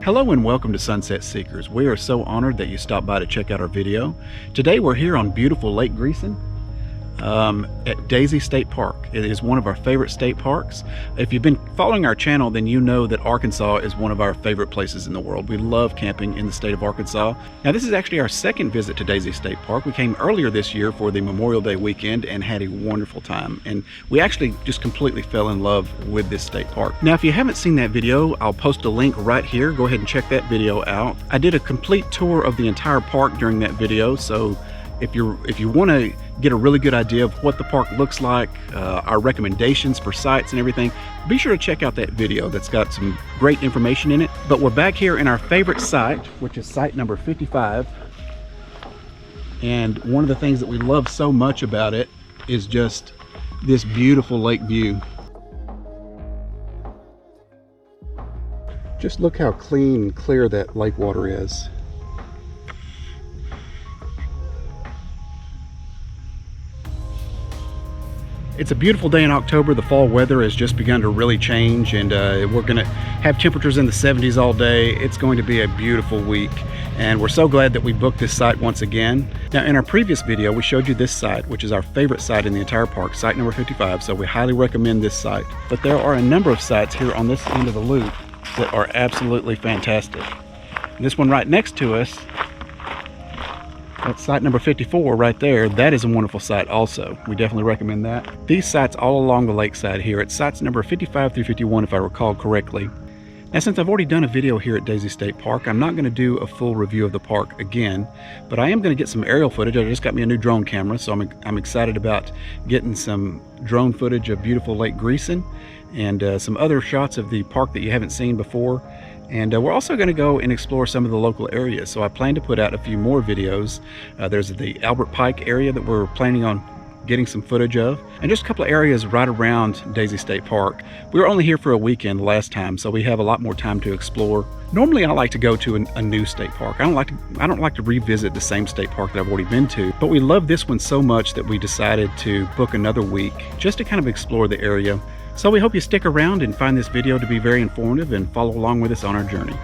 Hello and welcome to Sunset Seekers. We are so honored that you stopped by to check out our video. Today we're here on beautiful Lake Greeson at Daisy State Park. It is one of our favorite state parks. If you've been following our channel, then you know that Arkansas is one of our favorite places in the world. We love camping in the state of Arkansas. Now this is actually our second visit to Daisy State Park. We came earlier this year for the Memorial Day weekend and had a wonderful time. And we actually just completely fell in love with this state park. Now if you haven't seen that video, I'll post a link right here. Go ahead and check that video out. I did a complete tour of the entire park during that video, so if you want to get a really good idea of what the park looks like, our recommendations for sites and everything, be sure to check out that video. That's got some great information in it. But we're back here in our favorite site, which is site number 55. And one of the things that we love so much about it is just this beautiful lake view. Just look how clean and clear that lake water is. It's a beautiful day in October. The fall weather has just begun to really change, and we're going to have temperatures in the 70s all day. It's going to be a beautiful week, and we're so glad that we booked this site once again. Now in our previous video we showed you this site, which is our favorite site in the entire park, site number 55, so we highly recommend this site. But there are a number of sites here on this end of the loop that are absolutely fantastic. And this one right next to us, that's site number 54 right there. That is a wonderful site also. We definitely recommend that. These sites all along the lakeside here, it's sites number 55 through 51 if I recall correctly. Now since I've already done a video here at Daisy State Park, I'm not going to do a full review of the park again, but I am going to get some aerial footage. I just got me a new drone camera, so I'm excited about getting some drone footage of beautiful Lake Greeson and some other shots of the park that you haven't seen before. And we're also going to go and explore some of the local areas, so I plan to put out a few more videos. There's the Albert Pike area that we're planning on getting some footage of, and just a couple of areas right around Daisy State Park. We were only here for a weekend last time, so we have a lot more time to explore. Normally I like to go to a new state park. I don't like to revisit the same state park that I've already been to, but we love this one so much that we decided to book another week just to kind of explore the area. So we hope you stick around and find this video to be very informative and follow along with us on our journey.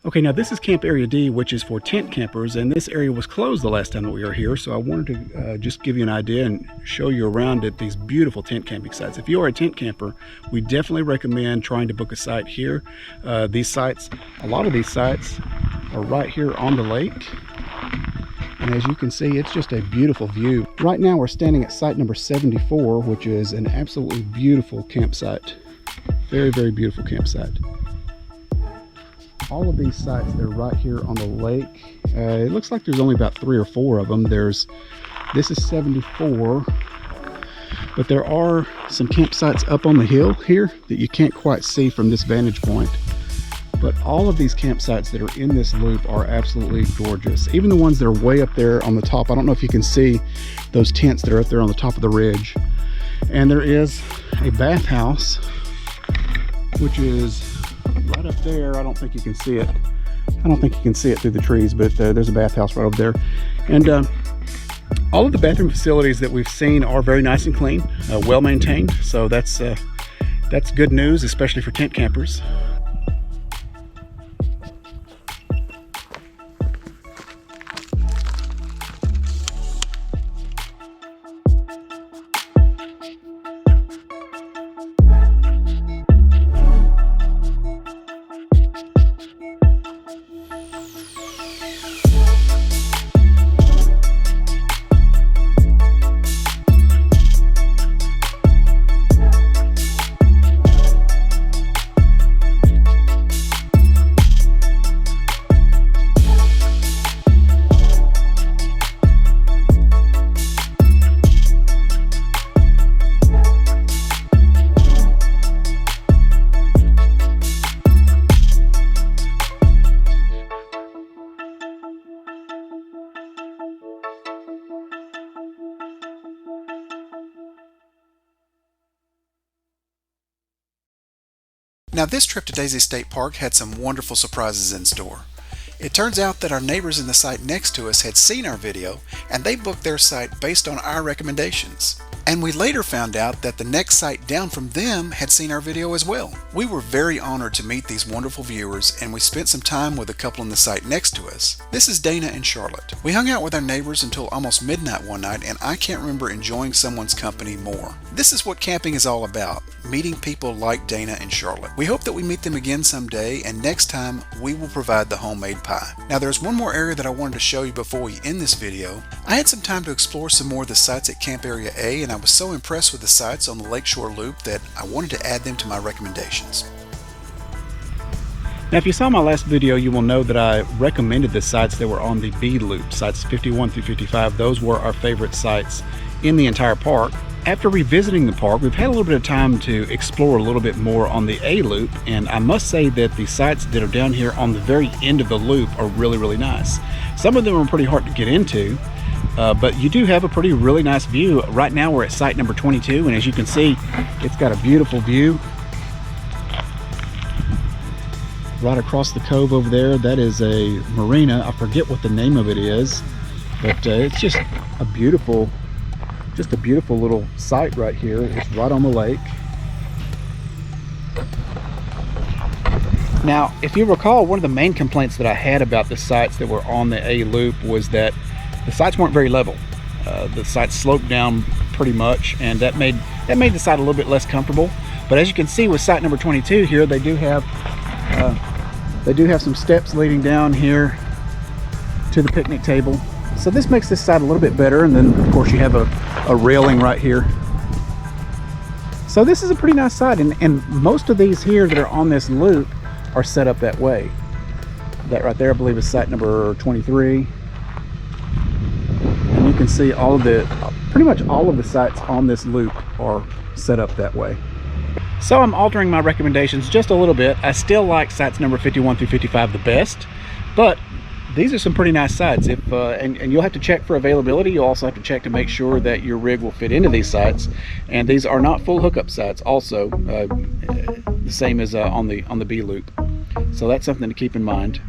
Okay, now this is Camp Area D, which is for tent campers, and this area was closed the last time that we were here, so I wanted to just give you an idea and show you around at these beautiful tent camping sites. If you are a tent camper, we definitely recommend trying to book a site here. These sites, a lot of these sites are right here on the lake, and as you can see, it's just a beautiful view. Right now we're standing at site number 74, which is an absolutely beautiful campsite. Very, very beautiful campsite. All of these sites, they're right here on the lake. It looks like there's only about 3 or 4 of them. This is 74, but there are some campsites up on the hill here that you can't quite see from this vantage point. But all of these campsites that are in this loop are absolutely gorgeous. Even the ones that are way up there on the top. I don't know if you can see those tents that are up there on the top of the ridge. And there is a bathhouse, which is right up there. I don't think you can see it. I don't think you can see it through the trees, but there's a bathhouse right over there. And all of the bathroom facilities that we've seen are very nice and clean, well maintained. So that's good news, especially for tent campers. Now this trip to Daisy State Park had some wonderful surprises in store. It turns out that our neighbors in the site next to us had seen our video and they booked their site based on our recommendations. And we later found out that the next site down from them had seen our video as well. We were very honored to meet these wonderful viewers, and we spent some time with a couple in the site next to us. This is Dana and Charlotte. We hung out with our neighbors until almost midnight one night, and I can't remember enjoying someone's company more. This is what camping is all about, meeting people like Dana and Charlotte. We hope that we meet them again someday, and next time we will provide the homemade pie. Now there's one more area that I wanted to show you before we end this video. I had some time to explore some more of the sites at Camp Area A, and I was so impressed with the sites on the Lakeshore Loop that I wanted to add them to my recommendations. Now if you saw my last video, you will know that I recommended the sites that were on the B Loop, sites 51 through 55. Those were our favorite sites in the entire park. After revisiting the park, we've had a little bit of time to explore a little bit more on the A Loop, and I must say that the sites that are down here on the very end of the loop are really, really nice. Some of them are pretty hard to get into, but you do have a really nice view. Right now we're at site number 22, and as you can see, it's got a beautiful view right across the cove over there. That is a marina. I forget what the name of it is, but it's just a beautiful little site right here. It's right on the lake. Now, if you recall, one of the main complaints that I had about the sites that were on the A Loop was that the sites weren't very level. The sites sloped down pretty much, and that made the site a little bit less comfortable. But as you can see with site number 22 here, they do have some steps leading down here to the picnic table. So this makes this site a little bit better, and then of course you have a railing right here. So this is a pretty nice site, and most of these here that are on this loop are set up that way. That right there I believe is site number 23. And you can see pretty much all of the sites on this loop are set up that way. So I'm altering my recommendations just a little bit. I still like sites number 51 through 55 the best, but these are some pretty nice sites. And you'll have to check for availability. You'll also have to check to make sure that your rig will fit into these sites. And these are not full hookup sites also, the same as on the B Loop. So that's something to keep in mind.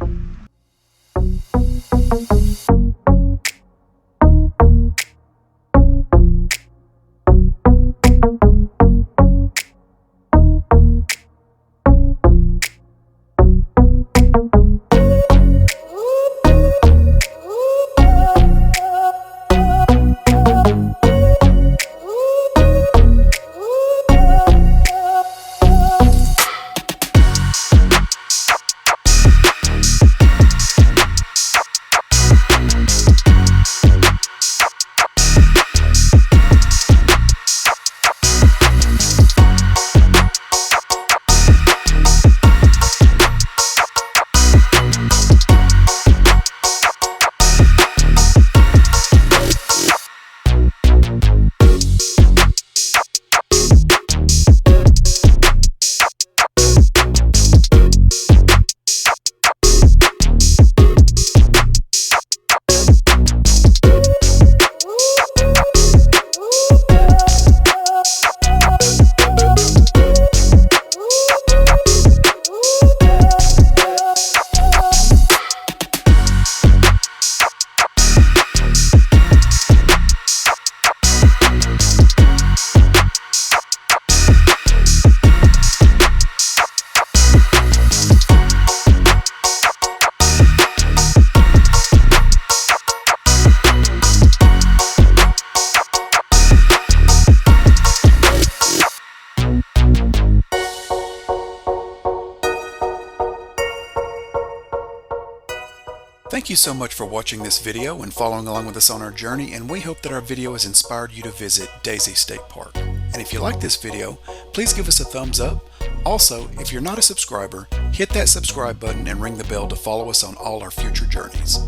Thank you so much for watching this video and following along with us on our journey, and we hope that our video has inspired you to visit Daisy State Park. And if you like this video, please give us a thumbs up. Also, if you're not a subscriber, hit that subscribe button and ring the bell to follow us on all our future journeys.